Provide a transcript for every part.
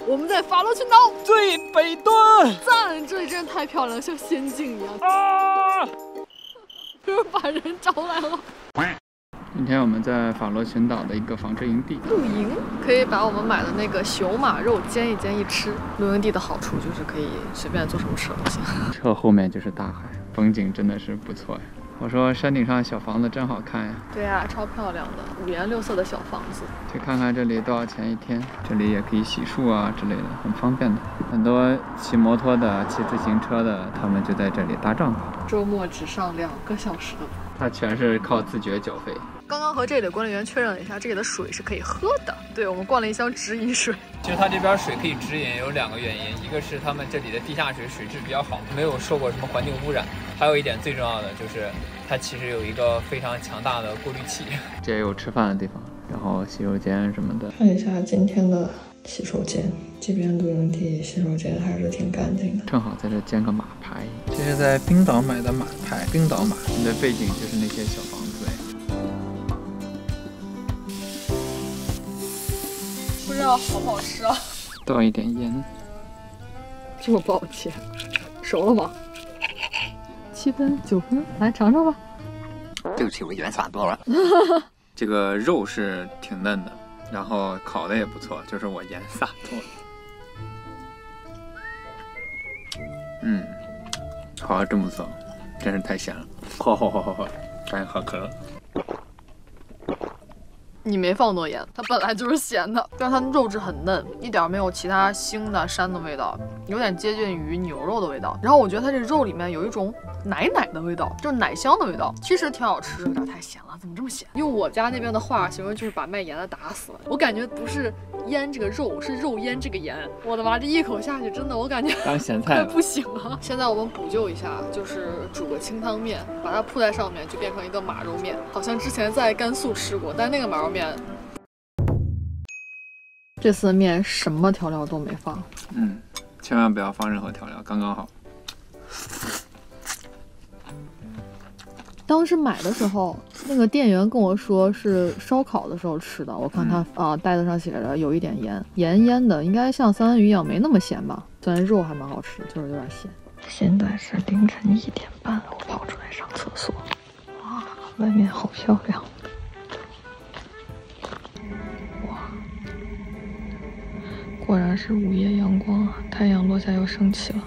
我们在法罗群岛最北端，赞！这里真的太漂亮了，像仙境一样。啊！就是把人招来了。今天我们在法罗群岛的一个纺织营地露营，可以把我们买的那个小马肉煎一煎一吃。露营地的好处就是可以随便做什么吃的东西。车后面就是大海，风景真的是不错呀。我说山顶上小房子真好看呀。对呀，超漂亮的，五颜六色的小房子。去看看这里多少钱一天？这里也可以洗漱啊之类的，很方便的。很多骑摩托的、骑自行车的，他们就在这里搭帐篷。周末只上2个小时的班。它全是靠自觉缴费。刚刚和这里的管理员确认了一下，这里的水是可以喝的。对，我们灌了一箱直饮水。其实它这边水可以直饮有2个原因，一个是他们这里的地下水水质比较好，没有受过什么环境污染。还有一点最重要的就是它其实有一个非常强大的过滤器。这也有吃饭的地方，然后洗手间什么的。看一下今天的洗手间，这边露营地洗手间还是挺干净的。正好在这建个马牌，这是在冰岛买的马牌，冰岛马。你的背景就是那些小房子。不知道好不好吃啊？倒一点盐。这么抱歉，熟了吗？7分9分，来尝尝吧。对不起，我盐撒多了。这个肉是挺嫩的，然后烤的也不错，就是我盐撒多了。烤的真不错，真是太咸了。喝，赶紧喝可乐。你没放多盐，它本来就是咸的，但是它肉质很嫩，一点没有其他腥的膻的味道，有点接近于牛肉的味道。然后我觉得它这肉里面有一种奶的味道，就是奶香的味道，其实挺好吃，有点太咸了，怎么这么咸？用我家那边的话形容就是把卖盐的打死了。我感觉不是腌这个肉，是肉腌这个盐。我的妈，这一口下去，真的我感觉当咸菜了，不行了。现在我们补救一下，就是煮个清汤面，把它铺在上面，就变成一个马肉面。好像之前在甘肃吃过，但那个马肉面。这次的面什么调料都没放，千万不要放任何调料，刚刚好。当时买的时候，那个店员跟我说是烧烤的时候吃的，我看他袋子上写着有一点盐，盐腌的，应该像三文鱼一样没那么咸吧？虽然肉还蛮好吃的，就是有点咸。现在是凌晨1点半，我跑出来上厕所。哇，外面好漂亮。果然是午夜阳光啊，太阳落下又升起了。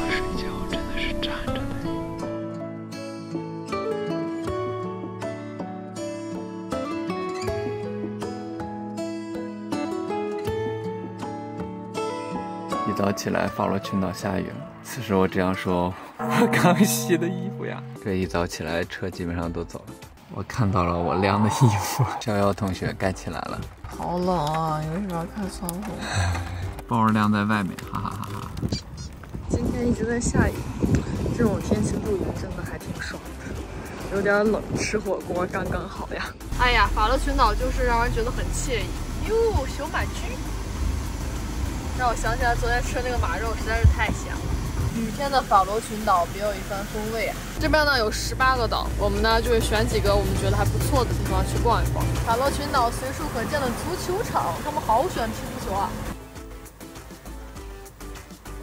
睡觉真的是站着的。一早起来，法罗群岛下雨了。此时我这样说，我刚洗的衣服呀。这一早起来，车基本上都走了。我看到了我晾的衣服。逍遥同学该起来了。好冷啊！你为什么要看窗户？包晾在外面，哈哈哈哈。今天一直在下雨，这种天气露营真的还挺爽的。有点冷，吃火锅刚刚好呀。哎呀，法罗群岛就是让人觉得很惬意。哟，小马驹，让我想起来昨天吃的那个马肉实在是太咸了。雨天的法罗群岛别有一番风味啊！这边呢有18个岛，我们呢就会选几个我们觉得还不错的地方去逛一逛。法罗群岛随处可见的足球场，他们好喜欢踢足球啊！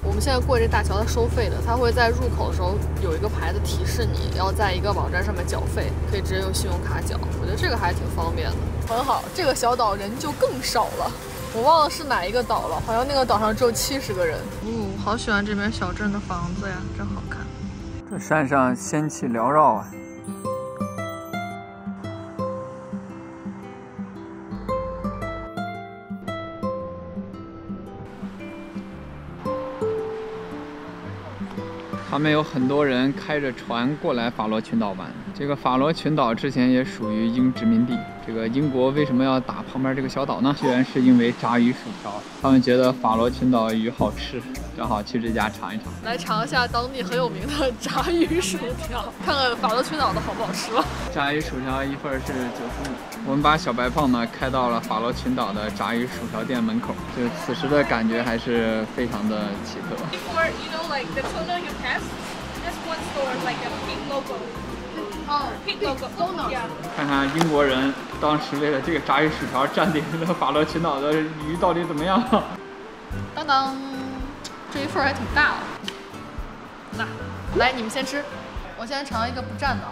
我们现在过这大桥，它收费的，它会在入口的时候有一个牌子提示你要在一个网站上面缴费，可以直接用信用卡缴。我觉得这个还挺方便的，很好。这个小岛人就更少了。我忘了是哪一个岛了，好像那个岛上只有70个人。好喜欢这边小镇的房子呀，真好看。这山上仙气缭绕啊。他们有很多人开着船过来法罗群岛玩。这个法罗群岛之前也属于英殖民地。这个英国为什么要打旁边这个小岛呢？居然是因为炸鱼薯条。他们觉得法罗群岛鱼好吃，正好去这家尝一尝。来尝一下当地很有名的炸鱼薯条，看看法罗群岛的好不好吃吧。炸鱼薯条一份是95。我们把小白胖呢开到了法罗群岛的炸鱼薯条店门口，就此时的感觉还是非常的奇特。Before, you know, like the tuna you catch, just one logo. 哦 Pink logo. Yeah. 看看英国人当时为了这个炸鱼薯条占领了法罗群岛的鱼到底怎么样？当当，这一份还挺大哦。那，来你们先吃，我先尝一个不蘸的。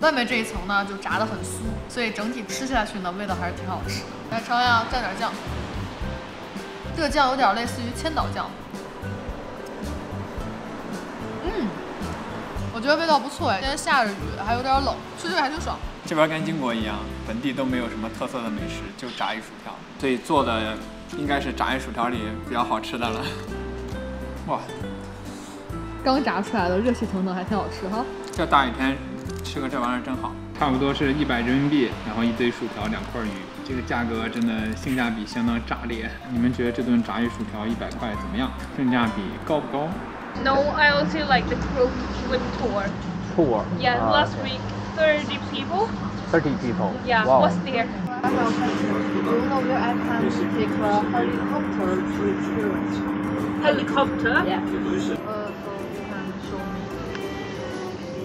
外面这一层呢就炸得很酥，所以整体吃下去呢味道还是挺好吃的。来尝一下，蘸点酱。这个酱有点类似于千岛酱。我觉得味道不错哎，今天下着雨，还有点冷，吃这个还挺爽。这边跟英国一样，本地都没有什么特色的美食，就炸鱼薯条，所以做的应该是炸鱼薯条里比较好吃的了。哇，刚炸出来的，热气腾腾，还挺好吃哈。这大雨天吃个这玩意儿真好。差不多是100人民币，然后一堆薯条，2块鱼，这个价格真的性价比相当炸裂。你们觉得这顿炸鱼薯条100块怎么样？性价比高不高？ No, I also like the cruise ship tour. Tour. Yeah, last week 30 people. 30 people. Yeah, Wow. was there. Do you know where I can take a helicopter to experience? Helicopter. Yeah.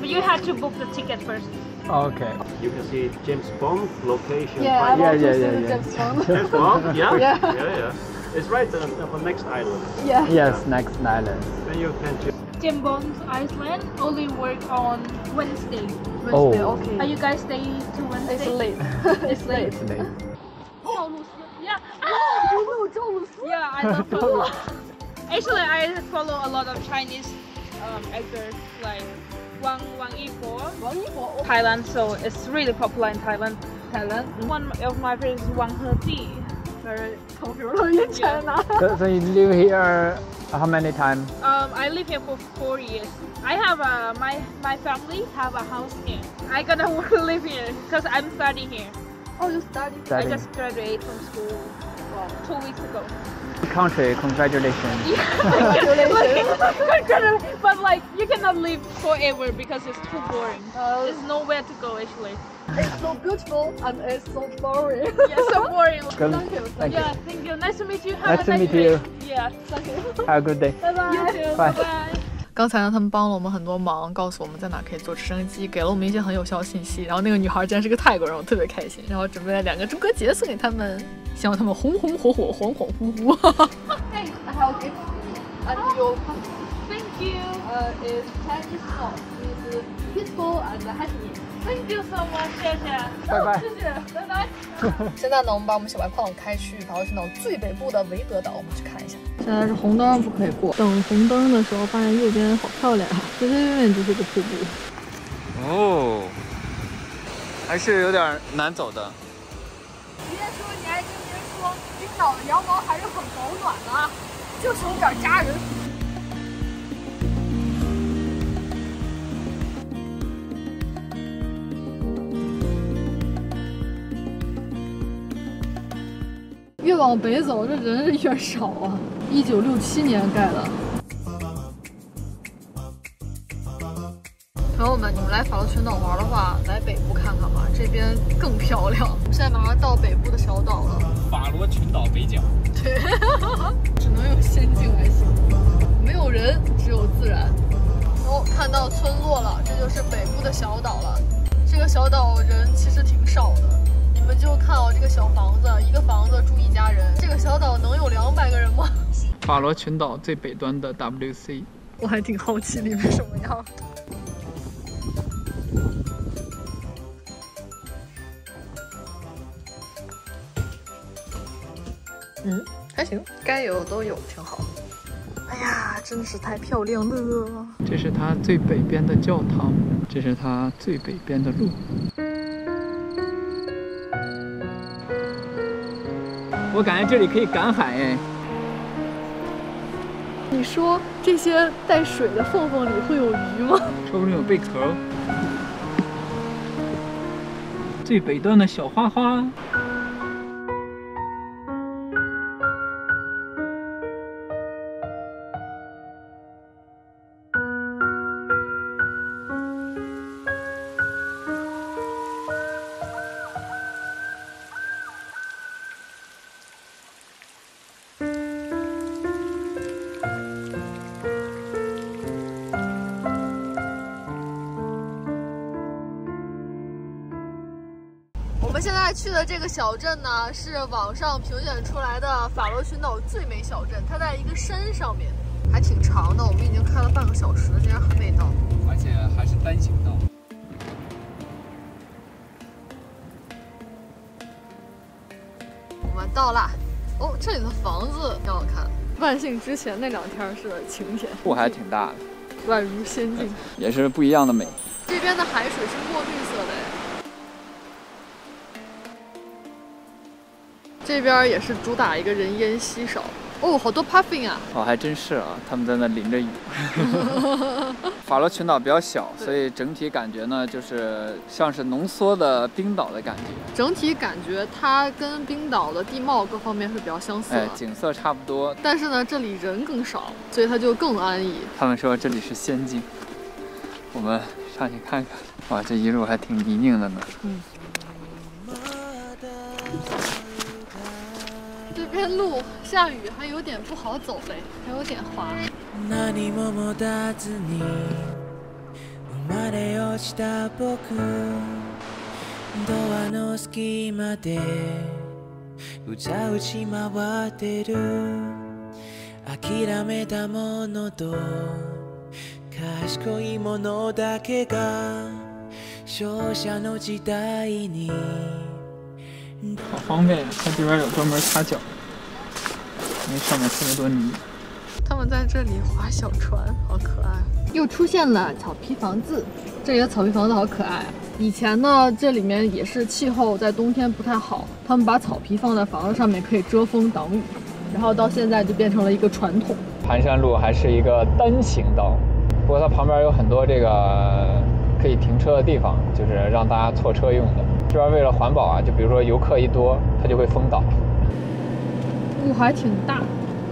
But you had to book the ticket first. Okay. You can see James Bond location. Yeah, I five- want to yeah, see yeah, the yeah. James Bond. James Bond? Yeah? Yeah. Yeah. It's right on the next island. Yeah. Yes, next island. Then you can choose. James Bond Iceland only work on Wednesday. Oh. Okay. Are you guys staying to Wednesday? It's late. It's late. It's late. Yeah. You know 赵露思 Yeah, I love Paolo. Actually, I follow a lot of Chinese actors like Wang Yimou, 王一博。 Thailand, so it's really popular in Thailand. One of my friends is Wang Hezi. Very 同学了in China. So you live here how many times? I live here for 4 years. I have my family have a house here. I gonna live here because I'm studying here. Oh, you study? I Studying. just graduated from school 2 weeks ago. Country, congratulations. But like you cannot live forever because it's too boring. There's nowhere to go actually. It's so beautiful and it's so boring. Yeah, so boring. Good. Thank you. Thank you. Yeah, thank you. Nice to meet you. Have Nice a to nice meet day. you. Yeah. Thank you. Have a good day. Bye bye. You too. Bye. Bye. 刚才呢，他们帮了我们很多忙，告诉我们在哪可以坐直升机，给了我们一些很有效信息。然后那个女孩竟然是个泰国人，我特别开心。然后准备了2个中歌节送给他们，希望他们红红火火、恍恍惚惚。Hey, I have a gift and your Thank you. is Chinese song, is peaceful and happy. Thank you so much. 谢谢。拜拜。谢谢，拜拜。现在呢，我们把我们小白胖开去法罗群岛最北部的维德岛，我们去看一下。现在是红灯，不可以过。等红灯的时候，发现右边好漂亮啊，随随便便就是个瀑布。哦，还是有点难走的。别说你还真别说，冰岛的阳光还是很保暖的啊，就是有点扎人。越往北走，这人越少啊！1967年盖的。朋友们，你们来法罗群岛玩的话，来北部看看吧，这边更漂亮。我们现在马上到北部的小岛了，法罗群岛北角。对，只能用仙境来形容，没有人，只有自然。哦，看到村落了，这就是北部的小岛了。这个小岛人其实挺少的，你们就看哦，这个小房子，一个房子住1家人。这个小岛能有200个人吗？法罗群岛最北端的 WC， 我还挺好奇里面什么样。还行，该有都有，挺好。哎呀，真是太漂亮了！这是它最北边的教堂，这是它最北边的路。我感觉这里可以赶海哎。你说这些带水的缝缝里会有鱼吗？说不定有贝壳哦。最北端的小花花。在去的这个小镇呢，是网上评选出来的法罗群岛最美小镇。它在一个山上面，还挺长的。我们已经开了半个小时了，竟然还没到，而且还是单行道。我们到啦！哦，这里的房子挺好看。万幸之前那2天是晴天，雾还挺大的，宛如仙境，也是不一样的美。这边的海水是墨绿色的哎。这边也是主打一个人烟稀少。哦，好多 puffin 啊！哦，还真是啊，他们在那淋着雨。法罗群岛比较小，所以整体感觉呢，就是像是浓缩的冰岛的感觉。整体感觉它跟冰岛的地貌各方面是比较相似的，景色差不多。但是呢，这里人更少，所以它就更安逸。他们说这里是仙境，我们上去看看。哇，这一路还挺泥泞的呢。这边路下雨还有点不好走嘞，还有点滑。何も持たずに生まれ落ちた僕、ドアの隙間でうじゃうち回ってる、諦めたものと賢いものだけが勝者の時代に。好方便，它这边有专门擦脚，因为上面特别多泥。他们在这里划小船，好可爱。又出现了草皮房子，这里的草皮房子好可爱啊！以前呢，这里面也是气候在冬天不太好，他们把草皮放在房子上面可以遮风挡雨，然后到现在就变成了一个传统。盘山路还是一个单行道，不过它旁边有很多这个可以停车的地方，就是让大家错车用的。这边为了环保啊，就比如说游客一多，它就会封岛。雾还挺大，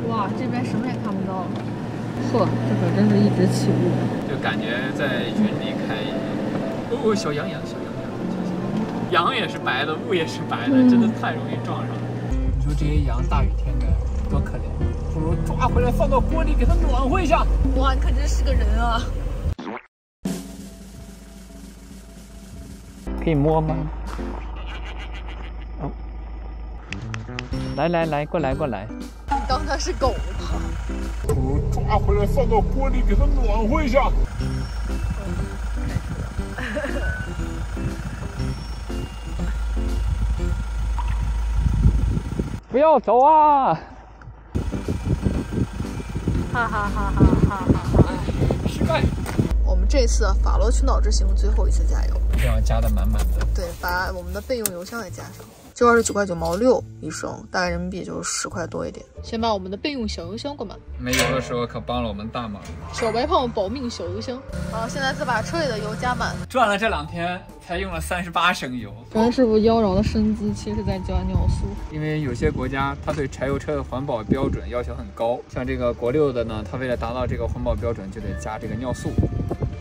哇，这边什么也看不到了。呵，这可真是一直起雾，就感觉在云里开一样。哦，小羊，羊也是白的，雾也是白的，真的太容易撞上了。你说这些羊大雨天的多可怜，不如抓回来放到锅里给它暖和一下。哇，你可真是个人啊！可以摸吗？哦，来，过来。你当它是狗吗？抓回来放到锅里给它暖和一下。不要走啊！哈！失败。我们这次法罗群岛之行最后一次加油，一定要加的满满的。对，把我们的备用油箱也加上。这块是9块9毛6一升，大概人民币就是10块多一点。先把我们的备用小油箱灌满。没油的时候可帮了我们大忙。小白胖保命小油箱。好，现在再把车里的油加满。转了这2天才用了38升油。张师傅妖娆的身姿，其实在加尿素。因为有些国家它对柴油车的环保标准要求很高，像这个国6的呢，它为了达到这个环保标准，就得加这个尿素，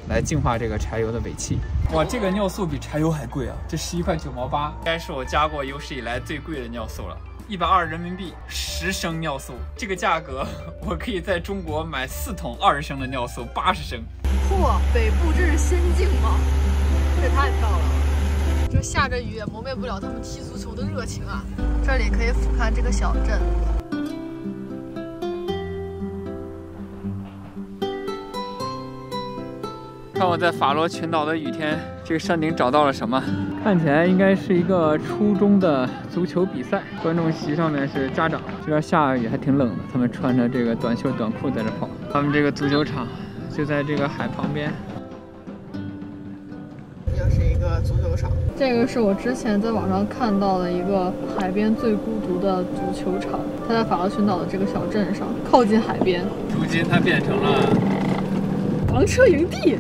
来净化这个柴油的尾气。哇，这个尿素比柴油还贵啊！这11块9毛8，应该是我加过有史以来最贵的尿素了，120人民币10升尿素，这个价格我可以在中国买4桶20升的尿素，80升。嚯，北部这是仙境吗？这也太漂亮了！这下着雨也磨灭不了他们踢足球的热情啊！这里可以俯瞰这个小镇。看我在法罗群岛的雨天，这个山顶找到了什么？看起来应该是一个初中的足球比赛，观众席上面是家长。这边下雨还挺冷的，他们穿着这个短袖短裤在这跑。他们这个足球场就在这个海旁边。又是一个足球场，这个是我之前在网上看到的一个海边最孤独的足球场，它在法罗群岛的这个小镇上，靠近海边。如今它变成了房车营地。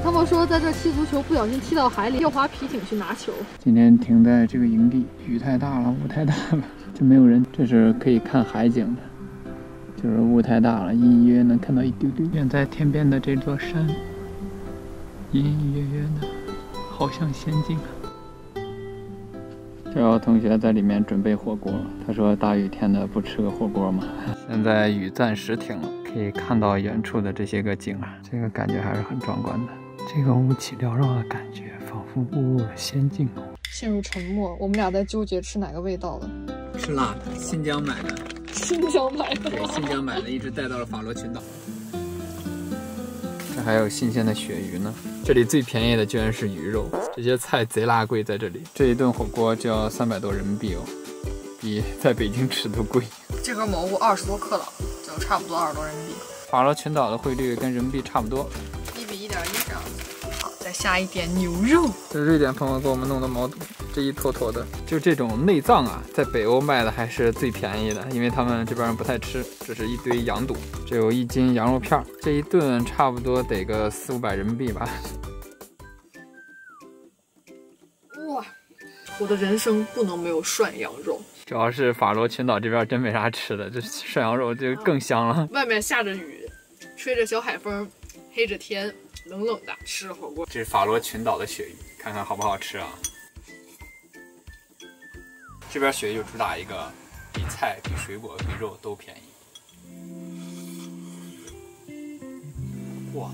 他们说在这踢足球不小心踢到海里，要划皮艇去拿球。今天停在这个营地，雨太大了，雾太大了，就没有人。这是可以看海景的。就是雾太大了，隐隐约约能看到一丢丢。远在天边的这座山，隐隐约约的，好像仙境啊。这有同学在里面准备火锅，他说大雨天的不吃个火锅吗？现在雨暂时停了，可以看到远处的这些个景啊，这个感觉还是很壮观的。这个雾气缭绕的感觉，仿佛步入了仙境。陷入沉默，我们俩在纠结吃哪个味道的。是辣的，新疆买的。新疆买的。对，新疆买的，一直带到了法罗群岛。这还有新鲜的鳕鱼呢。这里最便宜的居然是鱼肉，这些菜贼拉贵，在这里这一顿火锅就要300多人民币哦，比在北京吃都贵。这盒蘑菇20多克了，就差不多20多人民币。法罗群岛的汇率跟人民币差不多，1比1.1这样子。好，再下一点牛肉。这瑞典朋友给我们弄的毛肚，这一坨坨的，就这种内脏啊，在北欧卖的还是最便宜的，因为他们这边人不太吃。这是一堆羊肚，这有1斤羊肉片，这一顿差不多得个400-500人民币吧。哇，我的人生不能没有涮羊肉。主要是法罗群岛这边真没啥吃的，这涮羊肉就更香了。外面下着雨，吹着小海风，黑着天，冷冷的，吃火锅。这是法罗群岛的鳕鱼，看看好不好吃啊？这边鳕鱼就主打一个比菜、比水果、比肉都便宜。哇！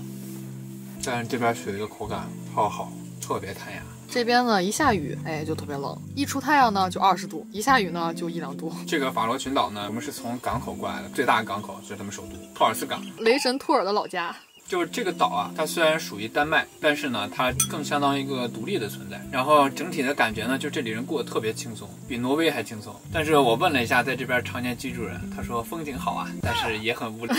但是这边鳕鱼的口感超好，特别弹牙。这边呢，一下雨，哎，就特别冷；一出太阳呢，就20度；一下雨呢，就1-2度。这个法罗群岛呢，我们是从港口过来的，最大的港口是他们首都托尔斯港，雷神托尔的老家。就是这个岛啊，它虽然属于丹麦，但是呢，它更相当于一个独立的存在。然后整体的感觉呢，就这里人过得特别轻松，比挪威还轻松。但是我问了一下在这边常年居住人，他说风景好啊，但是也很无聊。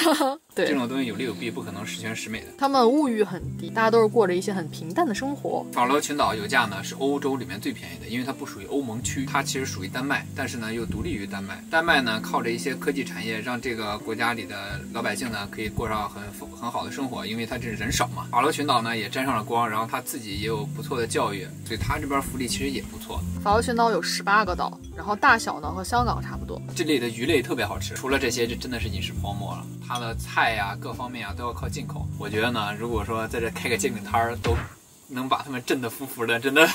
对，这种东西有利有弊，不可能十全十美的。他们物欲很低，大家都是过着一些很平淡的生活。法罗群岛油价呢是欧洲里面最便宜的，因为它不属于欧盟区，它其实属于丹麦，但是呢又独立于丹麦。丹麦呢靠着一些科技产业，让这个国家里的老百姓呢可以过上很好的生活，因为它这人少嘛。法罗群岛呢也沾上了光，然后它自己也有不错的教育，所以它这边福利其实也不错。法罗群岛有18个岛，然后大小呢和香港差不多。这里的鱼类特别好吃，除了这些，这真的是饮食荒漠了。它的菜呀、各方面啊都要靠进口。我觉得呢，如果说在这开个煎饼摊儿，都能把他们震得服服的，真的。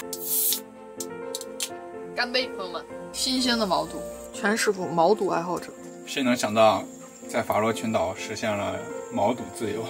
干杯，朋友们！新鲜的毛肚，全师傅毛肚爱好者。谁能想到，在法罗群岛实现了毛肚自由？